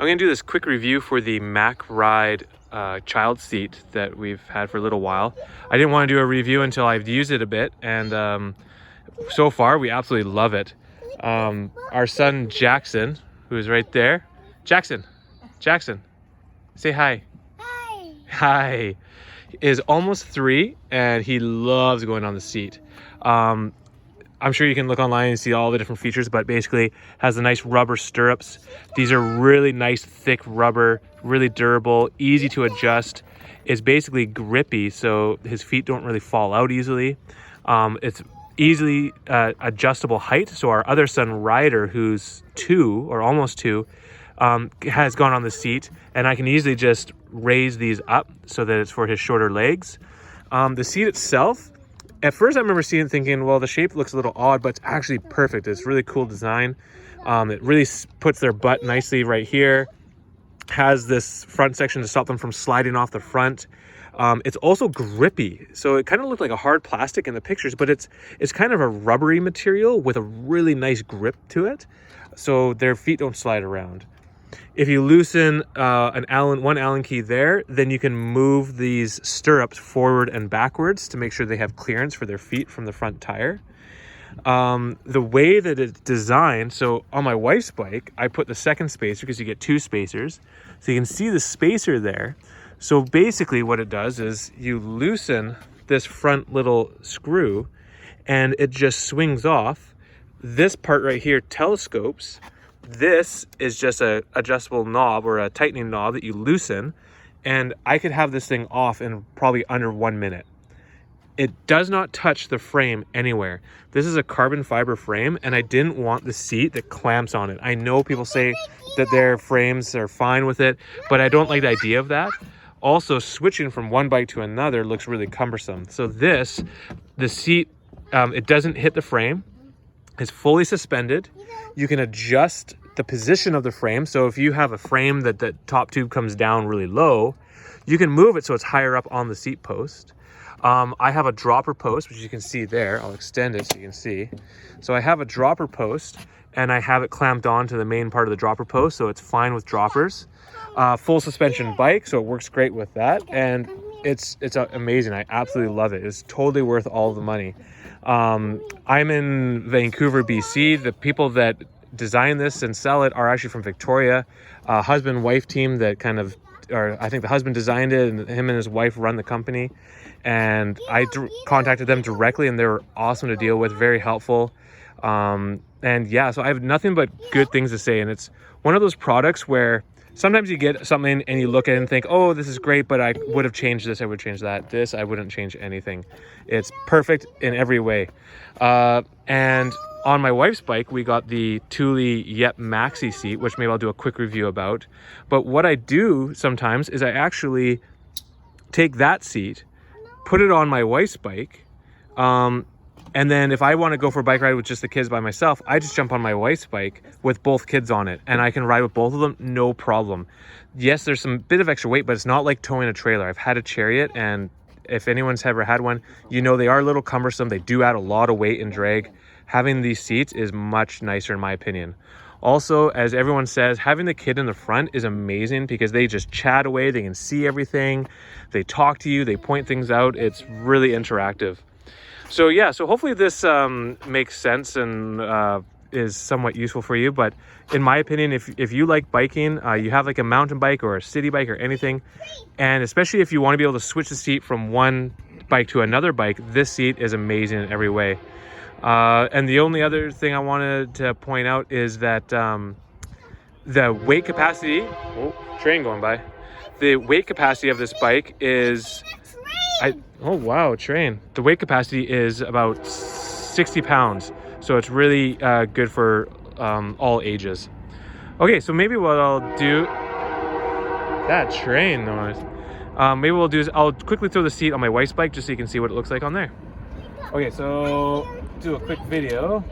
I'm going to do this quick review for the Mack Ride child seat that we've had for a little while. I didn't want to do a review until I've used it a bit, and so far we absolutely love it. Our son Jackson, who is right there. Jackson, say hi. Hi. Hi. Is almost 3 and he loves going on the seat. I'm sure you can look online and see all the different features, but basically has the nice rubber stirrups. These are really nice, thick rubber, really durable, easy to adjust. It's basically grippy, so his feet don't really fall out easily. It's easily adjustable height. So our other son, Ryder, who's 2 or almost 2, has gone on the seat, and I can easily just raise these up so that it's for his shorter legs. The seat itself, at first I remember seeing it thinking, well, the shape looks a little odd, but it's actually perfect. It's really cool design. It really puts their butt nicely right here. Has this front section to stop them from sliding off the front. It's also grippy, so it kind of looked like a hard plastic in the pictures, but it's kind of a rubbery material with a really nice grip to it, so their feet don't slide around. If you loosen one Allen key there, then you can move these stirrups forward and backwards to make sure they have clearance for their feet from the front tire. The way that it's designed, so on my wife's bike, I put the second spacer because you get 2 spacers. So you can see the spacer there. So basically what it does is you loosen this front little screw and it just swings off. This part right here telescopes. This is just a adjustable knob or a tightening knob that you loosen, and I could have this thing off in probably under 1 minute. It does not touch the frame anywhere. This is a carbon fiber frame, and I didn't want the seat that clamps on it. I know people say that their frames are fine with it, but I don't like the idea of that. Also, switching from one bike to another looks really cumbersome. So the seat, it doesn't hit the frame. It's fully suspended. You can adjust the position of the frame. So if you have a frame that the top tube comes down really low, you can move it so it's higher up on the seat post. I have a dropper post, which you can see there. I'll extend it so you can see. So I have a dropper post, and I have it clamped onto the main part of the dropper post, so it's fine with droppers. Full suspension bike, so it works great with that, and it's amazing. I absolutely love it. It's totally worth all the money. I'm in Vancouver, BC. The people that design this and sell it are actually from Victoria. Husband-wife team that I think the husband designed it, and him and his wife run the company. And I contacted them directly, and they were awesome to deal with, very helpful. And yeah, so I have nothing but good things to say. And it's one of those products where sometimes you get something and you look at it and think, oh, this is great, but I would have changed this, I would change that. This, I wouldn't change anything. It's perfect in every way. And on my wife's bike, we got the Thule Yep Maxi seat, which maybe I'll do a quick review about. But what I do sometimes is I actually take that seat, put it on my wife's bike, and then if I want to go for a bike ride with just the kids by myself, I just jump on my wife's bike with both kids on it, and I can ride with both of them, no problem. Yes, there's some bit of extra weight, but it's not like towing a trailer. I've had a Chariot, and if anyone's ever had one, you know they are a little cumbersome. They do add a lot of weight and drag. Having these seats is much nicer in my opinion. Also, as everyone says, having the kid in the front is amazing because they just chat away. They can see everything. They talk to you. They point things out. It's really interactive. So yeah, so hopefully this makes sense and is somewhat useful for you. But in my opinion, if you like biking, you have like a mountain bike or a city bike or anything, and especially if you want to be able to switch the seat from one bike to another bike, this seat is amazing in every way. And the only other thing I wanted to point out is that the weight capacity, train going by. The weight capacity of this bike is, oh wow, train. The weight capacity is about 60 pounds. So it's really good for all ages. Okay, so maybe what I'll do, that train noise. Maybe what we'll do is I'll quickly throw the seat on my wife's bike just so you can see what it looks like on there. Okay, so do a quick video.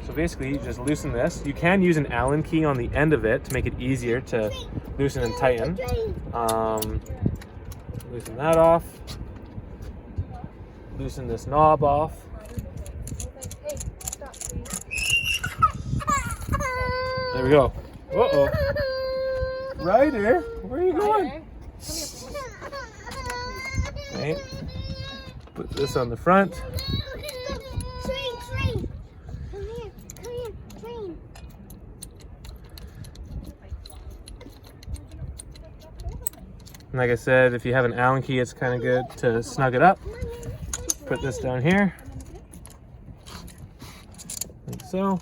So basically you just loosen this. You can use an Allen key on the end of it to make it easier to loosen and tighten. Loosen that off. Loosen this knob off. There we go. Uh-oh. Ryder, where are you going? Right. Put this on the front. Train. Come here, train. And like I said, if you have an Allen key, it's kind of good to snug it up. Put this down here, like so.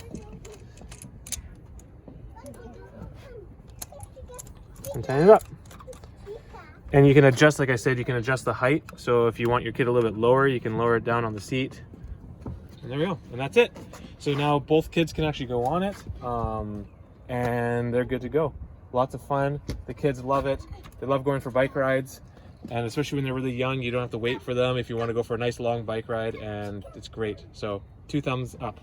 And tighten it up. And you can adjust, like I said, you can adjust the height. So if you want your kid a little bit lower, you can lower it down on the seat. And there we go. And that's it. So now both kids can actually go on it. And they're good to go. Lots of fun. The kids love it. They love going for bike rides. And especially when they're really young, you don't have to wait for them if you want to go for a nice long bike ride. And it's great. So 2 thumbs up.